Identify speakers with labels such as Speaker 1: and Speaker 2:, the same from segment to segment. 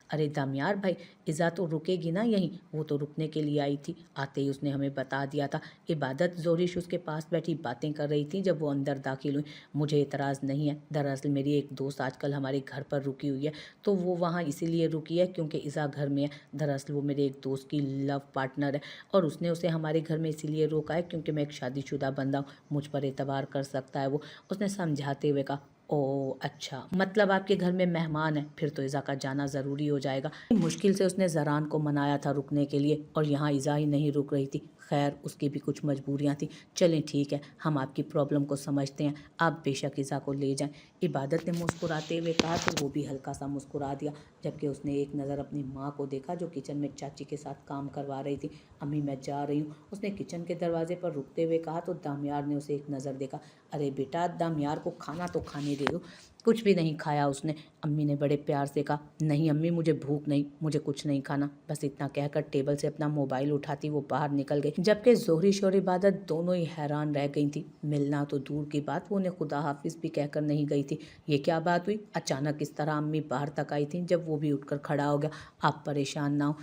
Speaker 1: ارے دامیار بھائی، ایزا تو رکے گی نا یہیں، وہ تو رکنے کے لیے آئی تھی، آتے ہی اس نے ہمیں بتا دیا تھا۔ عبادت زورش اس کے پاس بیٹھی باتیں کر رہی تھی جب وہ اندر داخل ہوئی۔ مجھے اعتراض نہیں ہے، دراصل میری ایک دوست آج کل ہمارے گھر پر رکی ہوئی ہے، تو وہ وہاں اسی لیے رکی ہے کیونکہ ایزا گھر میں ہے۔ دراصل وہ میرے ایک دوست کی لو پارٹنر ہے اور اس نے اسے ہمارے گھر میں اسی لیے روکا ہے کیونکہ میں ایک شادی شدہ بندہ ہوں، مجھ پر اعتبار کر سکتا ہے وہ، اس نے سمجھاتے ہوئے کہا۔ او اچھا، مطلب آپ کے گھر میں مہمان ہیں، پھر تو ایزا کا جانا ضروری ہو جائے گا۔ مشکل سے اس نے زران کو منایا تھا رکنے کے لیے، اور یہاں ایزا ہی نہیں رک رہی تھی۔ خیر اس کی بھی کچھ مجبوریاں تھیں۔ چلیں ٹھیک ہے، ہم آپ کی پرابلم کو سمجھتے ہیں، آپ بے شک ایزا کو لے جائیں۔ عبادت نے مسکراتے ہوئے کہا تو وہ بھی ہلکا سا مسکرا دیا، جبکہ اس نے ایک نظر اپنی ماں کو دیکھا جو کچن میں چاچی کے ساتھ کام کروا رہی تھی۔ امی میں جا رہی ہوں، اس نے کچن کے دروازے پر رکتے ہوئے کہا تو دامیار نے اسے ایک نظر دیکھا۔ ارے بیٹا، دامیار کو کھانا تو کھانے دے دو۔ کچھ بھی نہیں کھایا اس نے، امی نے بڑے پیار سے کہا۔ نہیں امی، مجھے بھوک نہیں، مجھے کچھ نہیں کھانا، بس اتنا کہہ کر ٹیبل سے اپنا موبائل اٹھاتی وہ باہر نکل گئی، جبکہ زہرش اور عبادت دونوں ہی حیران رہ گئی تھیں۔ ملنا تو دور کی بات، وہ انہیں خدا حافظ بھی کہہ کر نہیں گئی تھی۔ یہ کیا بات ہوئی؟ اچانک اس طرح امی باہر تک آئی تھیں جب وہ بھی اٹھ کر کھڑا ہو گیا۔ آپ پریشان نہ ہوں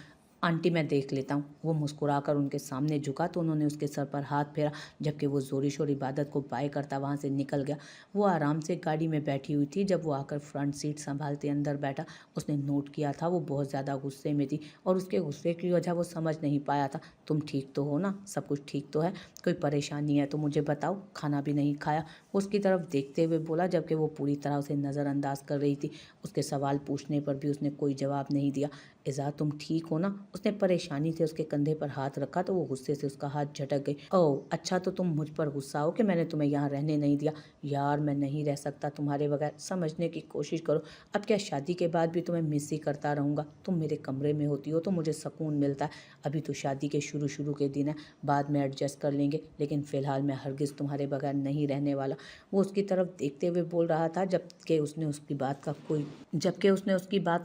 Speaker 1: آنٹی، میں دیکھ لیتا ہوں۔ وہ مسکرا کر ان کے سامنے جھکا تو انہوں نے اس کے سر پر ہاتھ پھیرا، جبکہ وہ زورش اور عبادت کو بائے کرتا وہاں سے نکل گیا۔ وہ آرام سے گاڑی میں بیٹھی ہوئی تھی جب وہ آ کر فرنٹ سیٹ سنبھالتے اندر بیٹھا۔ اس نے نوٹ کیا تھا وہ بہت زیادہ غصے میں تھی، اور اس کے غصے کی وجہ وہ سمجھ نہیں پایا تھا۔ تم ٹھیک تو ہو نا؟ سب کچھ ٹھیک تو ہے؟ کوئی پریشانی ہے تو مجھے بتاؤ، کھانا بھی نہیں کھایا؟ وہ اس کی طرف دیکھتے ہوئے بولا، جبکہ وہ پوری طرح اسے نظر انداز کر رہی تھی۔ اس کے سوال پوچھنے پر بھی اس نے کوئی جواب نہیں دیا۔ ایزا تم ٹھیک ہو نا؟ اس نے پریشانی سے اس کے کندھے پر ہاتھ رکھا تو وہ غصے سے اس کا ہاتھ جھٹک گئی۔ او اچھا، تو تم مجھ پر غصہ ہو کہ میں نے تمہیں یہاں رہنے نہیں دیا؟ یار میں نہیں رہ سکتا تمہارے بغیر، سمجھنے کی کوشش کرو۔ اب کیا شادی کے بعد بھی تمہیں مس ہی کرتا رہوں گا؟ تم میرے کمرے میں ہوتی ہو تو مجھے سکون ملتا ہے۔ ابھی تو شادی کے شروع کے دن ہے، بعد میں ایڈجسٹ کر لیں گے، لیکن فی الحال میں ہرگز تمہارے بغیر نہیں رہنے والا۔ وہ اس کی طرف دیکھتے ہوئے بول رہا تھا جبکہ اس نے اس کی بات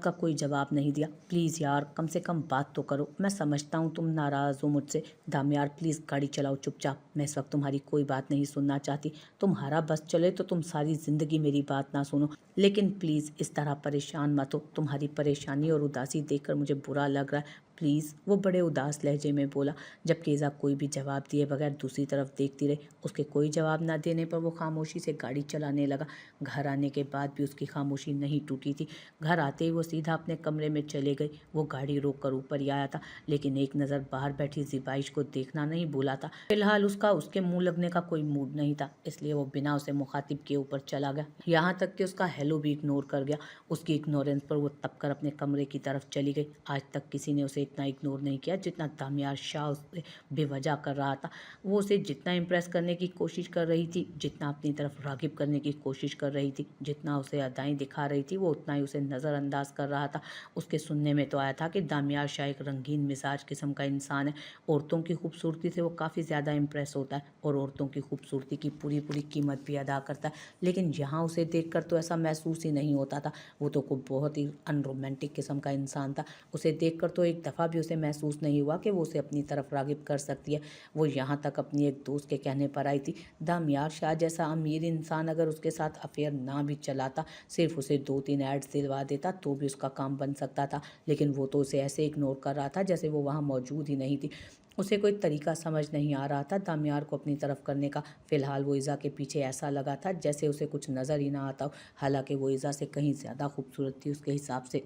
Speaker 1: کا کوئی جواب نہیں دیا۔ پلیز یار، کم سے کم بات تو کرو، میں سمجھتا ہوں تم ناراض ہو مجھ سے۔ دامیار پلیز گاڑی چلاؤ چپ چاپ، میں اس وقت تمہاری کوئی بات نہیں سننا چاہتی۔ تمہارا بس چلے تو تم ساری زندگی میری بات نہ سنو، لیکن پلیز اس طرح پریشان مت ہو، تمہاری پریشانی اور اداسی دیکھ کر مجھے برا لگ رہا ہے پلیز، وہ بڑے اداس لہجے میں بولا، جبکہ ایزا کوئی بھی جواب دیے بغیر دوسری طرف دیکھتی رہی۔ اس کے کوئی جواب نہ دینے پر وہ خاموشی سے گاڑی چلانے لگا۔ گھر آنے کے بعد بھی اس کی خاموشی نہیں ٹوٹی تھی۔ گھر آتے ہی وہ سیدھا اپنے کمرے میں چلے گئی۔ وہ گاڑی روک کر اوپر ہی آیا تھا، لیکن ایک نظر باہر بیٹھی زیبائش کو دیکھنا نہیں بھولا تھا۔ فی الحال اس کے منہ لگنے کا کوئی موڈ نہیں تھا، اس لیے وہ بنا اسے مخاطب کے اوپر چلا گیا، یہاں تک کہ اس کا ہیلو بھی اگنور کر گیا۔ اس کی اگنورنس پر وہ تپ کر اپنے کمرے کی طرف چلی گئی۔ آج تک کسی نے اسے اتنا اگنور نہیں کیا جتنا دامیار شاہ اسے بے وجہ کر رہا تھا۔ وہ اسے جتنا امپریس کرنے کی کوشش کر رہی تھی، جتنا اپنی طرف راغب کرنے کی کوشش کر رہی تھی، جتنا اسے ادائیں دکھا رہی تھی، وہ اتنا ہی اسے نظر انداز کر رہا تھا۔ اس کے سننے میں تو آیا تھا کہ دامیار شاہ ایک رنگین مزاج قسم کا انسان ہے، عورتوں کی خوبصورتی سے وہ کافی زیادہ امپریس ہوتا ہے اور عورتوں کی خوبصورتی کی پوری قیمت بھی ادا کرتا ہے، لیکن یہاں اسے دیکھ کر تو ایسا محسوس ہی نہیں ہوتا تھا۔ وہ تو کوئی بہت ہی ان رومانٹک قسم کا انسان تھا۔ اسے دیکھ کر تو ایک دفعہ بھی اسے محسوس نہیں ہوا کہ وہ اسے اپنی طرف راغب کر سکتی ہے۔ وہ یہاں تک اپنی ایک دوست کے کہنے پر آئی تھی، دامیار شاہ جیسا امیر انسان اگر اس کے ساتھ افیئر نہ بھی چلاتا، صرف اسے 2-3 ایڈز دلوا دیتا تو بھی اس کا کام بن سکتا تھا، لیکن وہ تو اسے ایسے اگنور کر رہا تھا جیسے وہ وہاں موجود ہی نہیں تھی۔ اسے کوئی طریقہ سمجھ نہیں آ رہا تھا دامیار کو اپنی طرف کرنے کا۔ فی الحال وہ ایزا کے پیچھے ایسا لگا تھا جیسے اسے کچھ نظر ہی نہ آتا ہو، حالانکہ وہ ایزا سے کہیں زیادہ خوبصورت تھی اس کے حساب سے۔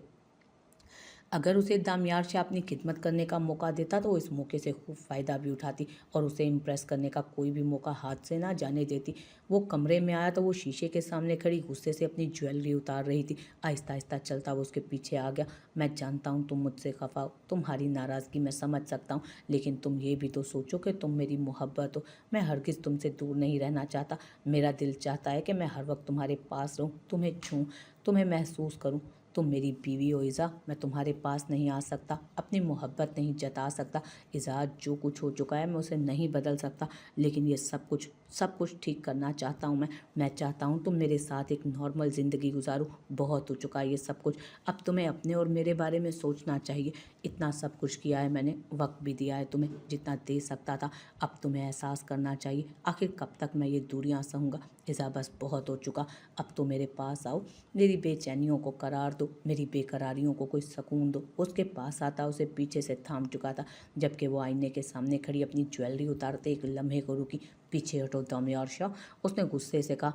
Speaker 1: اگر اسے دامیار شاہ اپنی خدمت کرنے کا موقع دیتا تو وہ اس موقع سے خوب فائدہ بھی اٹھاتی اور اسے امپریس کرنے کا کوئی بھی موقع ہاتھ سے نہ جانے دیتی۔ وہ کمرے میں آیا تو وہ شیشے کے سامنے کھڑی غصے سے اپنی جویلری اتار رہی تھی۔ آہستہ آہستہ چلتا وہ اس کے پیچھے آ گیا۔ میں جانتا ہوں تم مجھ سے خفا ہو، تمہاری ناراضگی میں سمجھ سکتا ہوں، لیکن تم یہ بھی تو سوچو کہ تم میری محبت ہو۔ میں ہرگز تم سے دور نہیں رہنا چاہتا، میرا دل چاہتا ہے کہ میں ہر وقت تمہارے پاس رہوں، تمہیں چھوں، تمہیں محسوس کروں۔ تم میری بیوی ہو ایزا، میں تمہارے پاس نہیں آ سکتا، اپنی محبت نہیں جتا سکتا۔ ایزا جو کچھ ہو چکا ہے میں اسے نہیں بدل سکتا، لیکن یہ سب کچھ सब कुछ ठीक करना चाहता हूँ मैं चाहता हूँ तुम मेरे साथ एक नॉर्मल ज़िंदगी गुजारो। बहुत हो चुका है ये सब कुछ, अब तुम्हें अपने और मेरे बारे में सोचना चाहिए। इतना सब कुछ किया है मैंने, वक्त भी दिया है तुम्हें जितना दे सकता था। अब तुम्हें एहसास करना चाहिए आखिर कब तक मैं ये दूरियां सहूँगा। इज़ा बस बहुत हो चुका, अब तो मेरे पास आओ, मेरी बेचैनियों को करार दो, मेरी बेकरारियों को कोई सुकून दो। उसके पास आता उसे पीछे से थाम चुका था, जबकि वो आईने के सामने खड़ी अपनी ज्वेलरी उतारते एक लम्हे को रुकी। पीछे हटो दमियार शाह, उसने गुस्से से कहा।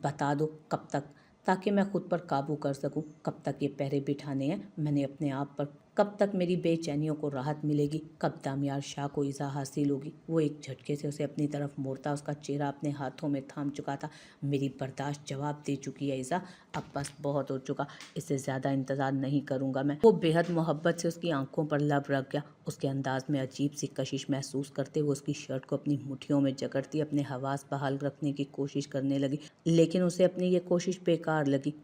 Speaker 1: बता दो कब तक, ताकि मैं खुद पर काबू कर सकूं। कब तक ये पहरे बिठाने हैं मैंने अपने आप पर, कब तक मेरी बेचैनियों को राहत मिलेगी, कब दामियार शाह को इज़ा हासिल होगी। वो एक झटके से उसे अपनी तरफ मोड़ता, उसका चेहरा अपने हाथों में थाम चुका था। मेरी बर्दाश्त जवाब दे चुकी है इज़ा, अब बस बहुत हो चुका, इससे ज़्यादा इंतज़ार नहीं करूँगा मैं। वो बेहद मोहब्बत से उसकी आंखों पर लब रख गया। उसके अंदाज में अजीब सी कशिश महसूस करते हुए उसकी शर्ट को अपनी मुट्ठियों में जकड़ती अपने हवास बहाल रखने की कोशिश करने लगी, लेकिन उसे अपनी ये कोशिश बेकार लगी।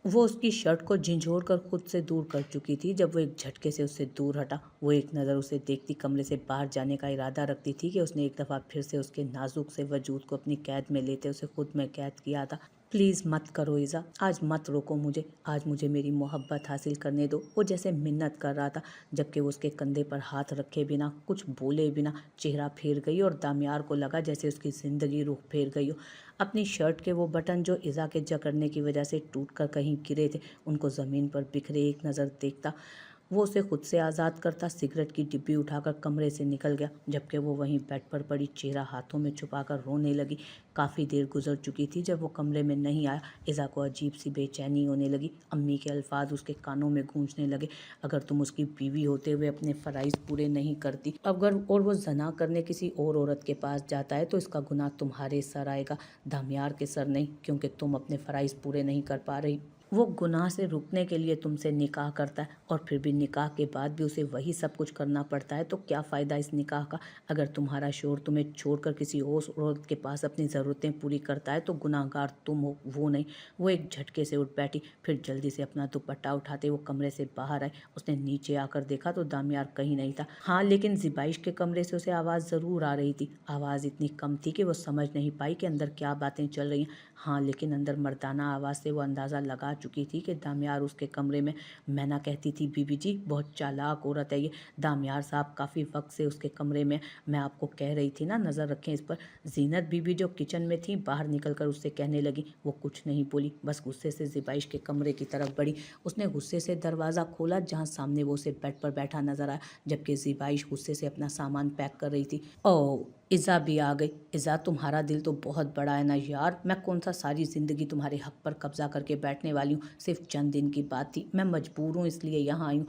Speaker 1: वो उसकी शर्ट को झिंझोड़ कर खुद से दूर कर चुकी थी जब वो एक झटके से उससे दूर हटा। वो एक नज़र उसे देखती कमरे से बाहर जाने का इरादा रखती थी कि उसने एक दफ़ा फिर से उसके नाजुक से वजूद को अपनी कैद में लेते उसे खुद में कैद किया था। प्लीज़ मत करो इज़ा, आज मत रोको मुझे, आज मुझे मेरी मोहब्बत हासिल करने दो। वो जैसे मिन्नत कर रहा था, जबकि वो उसके कंधे पर हाथ रखे बिना, कुछ बोले बिना चेहरा फेर गई और दामियार को लगा जैसे उसकी ज़िंदगी रुख फेर गई हो। अपनी शर्ट के वो बटन जो इज़ा के जकड़ने की वजह से टूटकर कहीं गिरे थे, उनको ज़मीन पर बिखरे एक नज़र देखता वो उसे खुद से आज़ाद करता सिगरेट की डिब्बी उठाकर कमरे से निकल गया, जबकि वो वहीं बेड पर पड़ी चेहरा हाथों में छुपाकर रोने लगी। काफ़ी देर गुजर चुकी थी जब वो कमरे में नहीं आया। इज़ा को अजीब सी बेचैनी होने लगी। अम्मी के अल्फाज उसके कानों में गूंजने लगे, अगर तुम उसकी बीवी होते हुए अपने फ़राइज़ पूरे नहीं करती, अगर और वो ज़ना करने किसी और औरत के पास जाता है तो इसका गुनाह तुम्हारे सर आएगा, दामियार के सर नहीं, क्योंकि तुम अपने फ़राइज़ पूरे नहीं कर पा रही। वो गुनाह से रुकने के लिए तुमसे निकाह करता है और फिर भी निकाह के बाद भी उसे वही सब कुछ करना पड़ता है, तो क्या फ़ायदा इस निकाह का। अगर तुम्हारा शौहर तुम्हें छोड़कर किसी और औरत के पास अपनी ज़रूरतें पूरी करता है तो गुनाहगार तुम हो, वो नहीं। वो एक झटके से उठ बैठी, फिर जल्दी से अपना दुपट्टा उठाते वो कमरे से बाहर आई। उसने नीचे आकर देखा तो दामियार कहीं नहीं था। हाँ, लेकिन ज़िबाइश के कमरे से उसे आवाज़ ज़रूर आ रही थी। आवाज़ इतनी कम थी कि वो समझ नहीं पाई कि अंदर क्या बातें चल रही हैं। हाँ, लेकिन अंदर मर्दाना आवाज़ से वो अंदाज़ा लगा चुकी थी कि दामियार उसके कमरे में। मैना कहती थी, बीबी जी बहुत चालाक औरत है ये। दामियार साहब काफ़ी वक्त से उसके कमरे में, मैं आपको कह रही थी ना नज़र रखें इस पर। जीनत बीबी जो किचन में थी बाहर निकलकर उससे कहने लगी। वो कुछ नहीं बोली, बस गुस्से से ज़िबाइश के कमरे की तरफ बढ़ी। उसने गुस्से से दरवाज़ा खोला जहाँ सामने वो उसे बेड पर बैठा नजर आया, जबकि ज़िबाइश गुस्से से अपना सामान पैक कर रही थी। ओह, इज़ा भी आ गई। इज़ा, तुम्हारा दिल तो बहुत बड़ा है ना यार, मैं कौन सा सारी ज़िंदगी तुम्हारे हक पर कब्जा करके बैठने वाली हूँ। सिर्फ चंद दिन की बात थी, मैं मजबूर हूँ इसलिए यहाँ आई हूँ।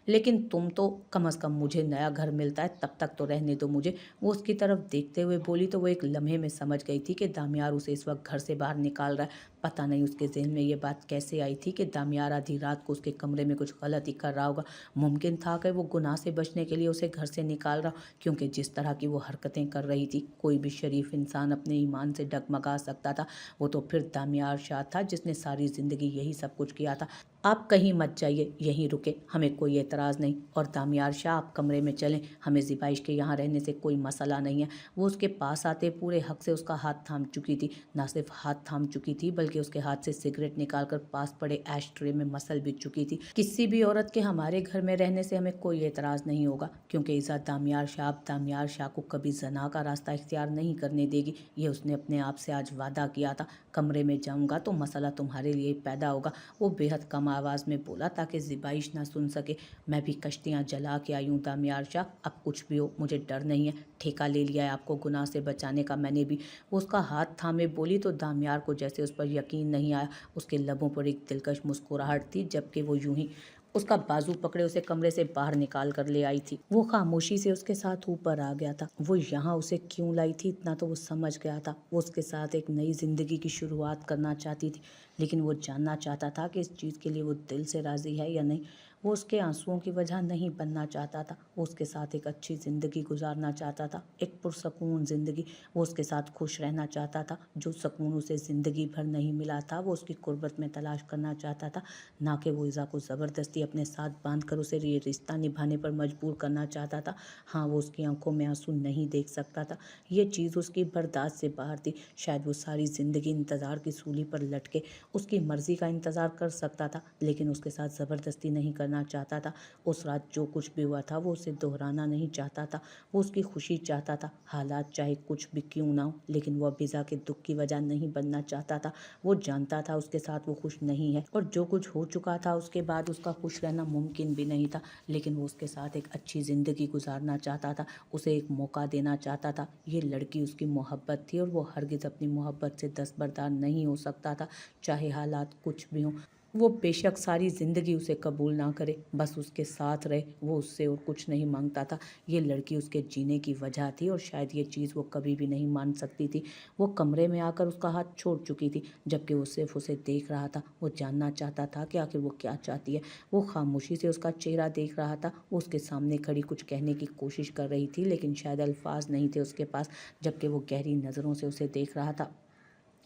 Speaker 1: लेकिन तुम तो कम से कम मुझे नया घर मिलता है तब तक तो रहने दो मुझे। वो उसकी तरफ देखते हुए बोली तो वो एक लम्हे में समझ गई थी कि दामियार उसे इस वक्त घर से बाहर निकाल रहा है। पता नहीं उसके जहन में ये बात कैसे आई थी कि दामियार आधी रात को उसके कमरे में कुछ गलत ही कर रहा होगा। मुमकिन था कि वो गुनाह से बचने के लिए उसे घर से निकाल रहा, क्योंकि जिस तरह की वो हरकतें कर रही थी कोई भी शरीफ इंसान अपने ईमान से डगमगा सकता था। वो तो फिर दामियार शाह था जिसने सारी ज़िंदगी यही सब कुछ किया था। आप कहीं मत जाइए, यहीं रुके, हमें कोई एतराज़ नहीं। और दामियार शाह आप कमरे में चलें, हमें ज़िबाइश के यहाँ रहने से कोई मसला नहीं है। वो उसके पास आते पूरे हक से उसका हाथ थाम चुकी थी। ना सिर्फ हाथ थाम चुकी थी बल्कि उसके हाथ से सिगरेट निकालकर पास पड़े ऐश ट्रे में मसल भी चुकी थी। किसी भी औरत के हमारे घर में रहने से हमें कोई एतराज़ नहीं होगा, क्योंकि इज़ा दामियार शाह को कभी जना का रास्ता इख्तियार नहीं करने देगी। ये उसने अपने आप से आज वादा किया था। कमरे में जाऊँगा तो मसला तुम्हारे लिए पैदा होगा। वो बेहद कम आवाज़ में बोला ताकि ज़िबाइश ना सुन सके। मैं भी कश्तियाँ जला के आई हूँ दामियार शाह, अब कुछ भी हो मुझे डर नहीं है। ठेका ले लिया है आपको गुनाह से बचाने का मैंने भी। वो उसका हाथ थामे बोली तो दामियार को जैसे उस पर यकीन नहीं आया। उसके लबों पर एक दिलकश मुस्कुराहट थी, जबकि वो यूं ही उसका बाजू पकड़े उसे कमरे से बाहर निकाल कर ले आई थी। वो खामोशी से उसके साथ ऊपर आ गया था। वो यहाँ उसे क्यों लाई थी इतना तो वो समझ गया था। वो उसके साथ एक नई जिंदगी की शुरुआत करना चाहती थी, लेकिन वो जानना चाहता था कि इस चीज़ के लिए वो दिल से राज़ी है या नहीं। वो उसके आंसुओं की वजह नहीं बनना चाहता था, वो उसके साथ एक अच्छी ज़िंदगी गुजारना चाहता था, एक पुरसकून ज़िंदगी। वो उसके साथ खुश रहना चाहता था। जो सुकून उसे ज़िंदगी भर नहीं मिला था वो उसकी कुर्बत में तलाश करना चाहता था, ना कि वो इज़ा को ज़बरदस्ती अपने साथ बांध कर उसे ये रिश्ता निभाने पर मजबूर करना चाहता था। हाँ, वो उसकी आंखों में आंसू नहीं देख सकता था, ये चीज़ उसकी बर्दाश्त से बाहर थी। शायद वो सारी ज़िंदगी इंतज़ार की सूली पर लटके उसकी मर्ज़ी का इंतज़ार कर सकता था, लेकिन उसके साथ ज़बरदस्ती नहीं करना चाहता था। उस रात जो कुछ भी हुआ था वो उसे दोहराना नहीं चाहता था, वो उसकी खुशी चाहता था। हालात चाहे कुछ भी क्यों ना हो, लेकिन वो अबीज़ा के दुख की वजह नहीं बनना चाहता था। वो जानता था उसके साथ वो खुश नहीं है, और जो कुछ हो चुका था उसके बाद उसका खुश रहना मुमकिन भी नहीं था, लेकिन वो उसके साथ एक अच्छी ज़िंदगी गुजारना चाहता था, उसे एक मौका देना चाहता था। ये लड़की उसकी मोहब्बत थी और वो हरगिज़ अपनी मोहब्बत से दस्तबरदार नहीं हो सकता था, चाहे हालात कुछ भी हों। वो बेशक सारी ज़िंदगी उसे कबूल ना करे, बस उसके साथ रहे, वो उससे और कुछ नहीं मांगता था। ये लड़की उसके जीने की वजह थी और शायद ये चीज़ वो कभी भी नहीं मान सकती थी। वो कमरे में आकर उसका हाथ छोड़ चुकी थी, जबकि वो सिर्फ उसे देख रहा था। वो जानना चाहता था कि आखिर वो क्या चाहती है। वो खामोशी से उसका चेहरा देख रहा था। वो उसके सामने खड़ी कुछ कहने की कोशिश कर रही थी, लेकिन शायद अल्फाज नहीं थे उसके पास, जबकि वो गहरी नज़रों से उसे देख रहा था।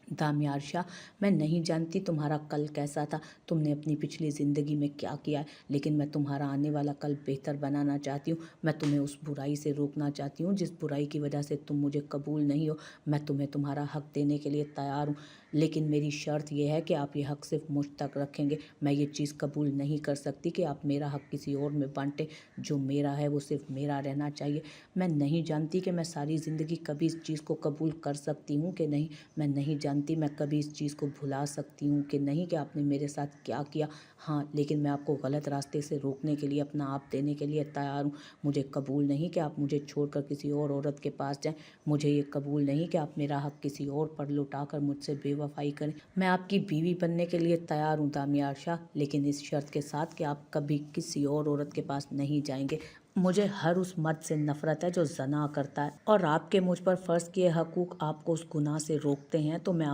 Speaker 1: दामियार शाह, मैं नहीं जानती तुम्हारा कल कैसा था, तुमने अपनी पिछली ज़िंदगी में क्या किया है, लेकिन मैं तुम्हारा आने वाला कल बेहतर बनाना चाहती हूँ। मैं तुम्हें उस बुराई से रोकना चाहती हूँ जिस बुराई की वजह से तुम मुझे कबूल नहीं हो। मैं तुम्हें तुम्हारा हक देने के लिए तैयार हूँ, लेकिन मेरी शर्त यह है कि आप ये हक सिर्फ मुझ तक रखेंगे। मैं ये चीज़ कबूल नहीं कर सकती कि आप मेरा हक किसी और में बांटें। जो मेरा है वो सिर्फ मेरा रहना चाहिए। मैं नहीं जानती कि मैं सारी ज़िंदगी कभी इस चीज़ को कबूल कर सकती हूँ कि नहीं। मैं नहीं जानती मैं कभी इस चीज़ को भुला सकती हूँ कि नहीं कि आपने मेरे साथ क्या किया। हाँ, लेकिन मैं आपको गलत रास्ते से रोकने के लिए अपना आप देने के लिए तैयार हूँ। मुझे कबूल नहीं कि आप मुझे छोड़कर किसी और औरत के पास जाएं। मुझे ये कबूल नहीं कि आप मेरा हक किसी और पर लुटाकर मुझसे बेवफाई करें। मैं आपकी बीवी बनने के लिए तैयार हूँ दामियार शाह, लेकिन इस शर्त के साथ कि आप कभी किसी और औरत के पास नहीं जाएंगे। मुझे हर उस मर्द से नफ़रत है जो ज़ना करता है, और आपके मुझ पर फ़र्ज़ किए हकूक़ आपको उस गुनाह से रोकते हैं, तो मैं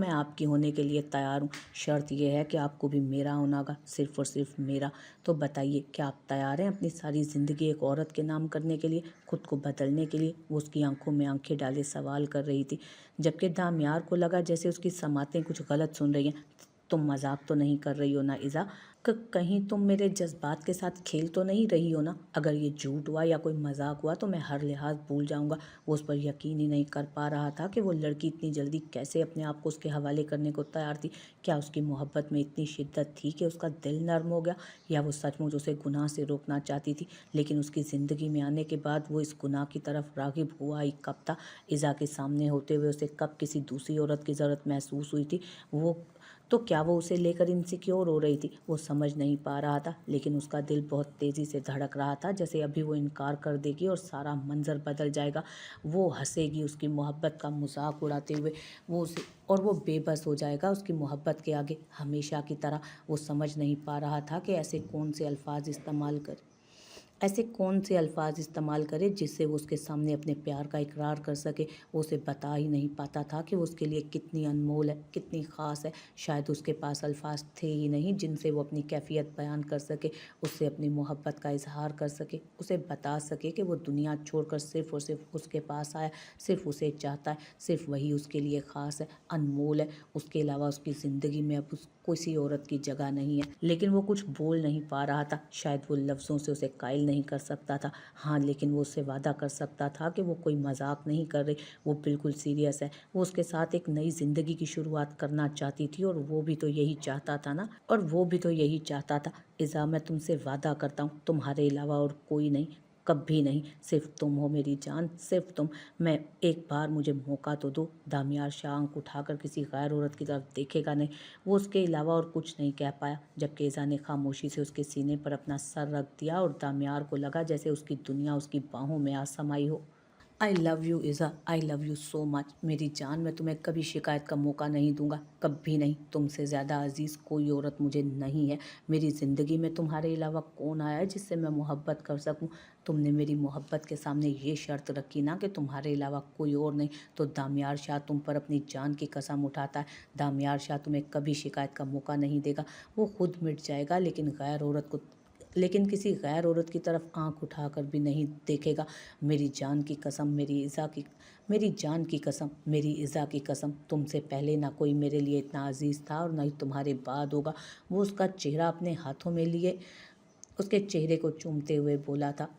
Speaker 1: आपकी होने के लिए तैयार हूँ। शर्त यह है कि आपको भी मेरा होना होगा, सिर्फ़ और सिर्फ मेरा। तो बताइए, क्या आप तैयार हैं अपनी सारी ज़िंदगी एक औरत के नाम करने के लिए, खुद को बदलने के लिए? वो उसकी आंखों में आंखें डाले सवाल कर रही थी, जबकि दामियार को लगा जैसे उसकी समातें कुछ गलत सुन रही हैं। तुम मजाक तो नहीं कर रही हो ना इज़ा? कहीं तुम मेरे जज्बात के साथ खेल तो नहीं रही हो ना? अगर ये झूठ हुआ या कोई मजाक हुआ तो मैं हर लिहाज भूल जाऊंगा। वो उस पर यकीन ही नहीं कर पा रहा था कि वो लड़की इतनी जल्दी कैसे अपने आप को उसके हवाले करने को तैयार थी। क्या उसकी मोहब्बत में इतनी शिद्दत थी कि उसका दिल नर्म हो गया, या वो सचमुच उसे गुनाह से रोकना चाहती थी? लेकिन उसकी ज़िंदगी में आने के बाद वो इस गुनाह की तरफ राग़िब हुआ ही कब था? इज़ा के सामने होते हुए उसे कब किसी दूसरी औरत की ज़रूरत महसूस हुई थी? वो तो क्या वो उसे लेकर इनसिक्योर हो रही थी? वो समझ नहीं पा रहा था, लेकिन उसका दिल बहुत तेज़ी से धड़क रहा था, जैसे अभी वो इनकार कर देगी और सारा मंजर बदल जाएगा। वो हंसेगी उसकी मोहब्बत का मजाक उड़ाते हुए, वो बेबस हो जाएगा उसकी मोहब्बत के आगे हमेशा की तरह। वो समझ नहीं पा रहा था कि ऐसे कौन से अल्फाज इस्तेमाल करे जिससे वो उसके सामने अपने प्यार का इकरार कर सके। वो उसे बता ही नहीं पाता था कि वो उसके लिए कितनी अनमोल है, कितनी ख़ास है। शायद उसके पास अल्फाज थे ही नहीं जिनसे वो अपनी कैफियत बयान कर सके, उससे अपनी मोहब्बत का इजहार कर सके, उसे बता सके कि वो दुनिया छोड़कर सिर्फ़ और सिर्फ उसके पास आया, सिर्फ उसे चाहता है, सिर्फ वही उसके लिए ख़ास है, अनमोल है। उसके अलावा उसकी ज़िंदगी में अब किसी औरत की जगह नहीं है। लेकिन वो कुछ बोल नहीं पा रहा था, शायद वो लफ्ज़ों से उसे कायल नहीं कर सकता था। हाँ, लेकिन वो उससे वादा कर सकता था कि वो कोई मजाक नहीं कर रही, वो बिल्कुल सीरियस है। वो उसके साथ एक नई ज़िंदगी की शुरुआत करना चाहती थी, और वो भी तो यही चाहता था ना, इज़ा, मैं तुमसे वादा करता हूँ, तुम्हारे अलावा और कोई नहीं, कभी नहीं, सिर्फ तुम हो मेरी जान, सिर्फ तुम। मैं एक बार मुझे मौका तो दो। दामियार शाह आंख उठाकर किसी गैर औरत की तरफ देखेगा नहीं, वो उसके अलावा और कुछ नहीं कह पाया, जबकि इज़ा ने खामोशी से उसके सीने पर अपना सर रख दिया, और दामियार को लगा जैसे उसकी दुनिया उसकी बाहों में आ समाई हो। I love you Iza, I love you so much. मेरी जान, मैं तुम्हें कभी शिकायत का मौका नहीं दूंगा, कभी नहीं। तुमसे ज़्यादा अजीज़ कोई औरत मुझे नहीं है। मेरी ज़िंदगी में तुम्हारे अलावा कौन आया है जिससे मैं मोहब्बत कर सकूं? तुमने मेरी मोहब्बत के सामने ये शर्त रखी ना कि तुम्हारे अलावा कोई और नहीं, तो दामियार शाह तुम पर अपनी जान की कसम उठाता है। दामियार शाह तुम्हें कभी शिकायत का मौका नहीं देगा। वो खुद मिट जाएगा, लेकिन किसी गैर औरत की तरफ आंख उठाकर भी नहीं देखेगा। मेरी जान की कसम, मेरी जान की कसम, मेरी इज़ा की कसम, तुमसे पहले ना कोई मेरे लिए इतना अजीज़ था और ना ही तुम्हारे बाद होगा। वो उसका चेहरा अपने हाथों में लिए उसके चेहरे को चूमते हुए बोला था।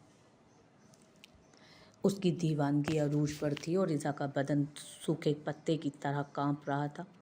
Speaker 1: उसकी दीवानगी अरूज पर थी और इज़ा का बदन सूखे पत्ते की तरह कांप रहा था।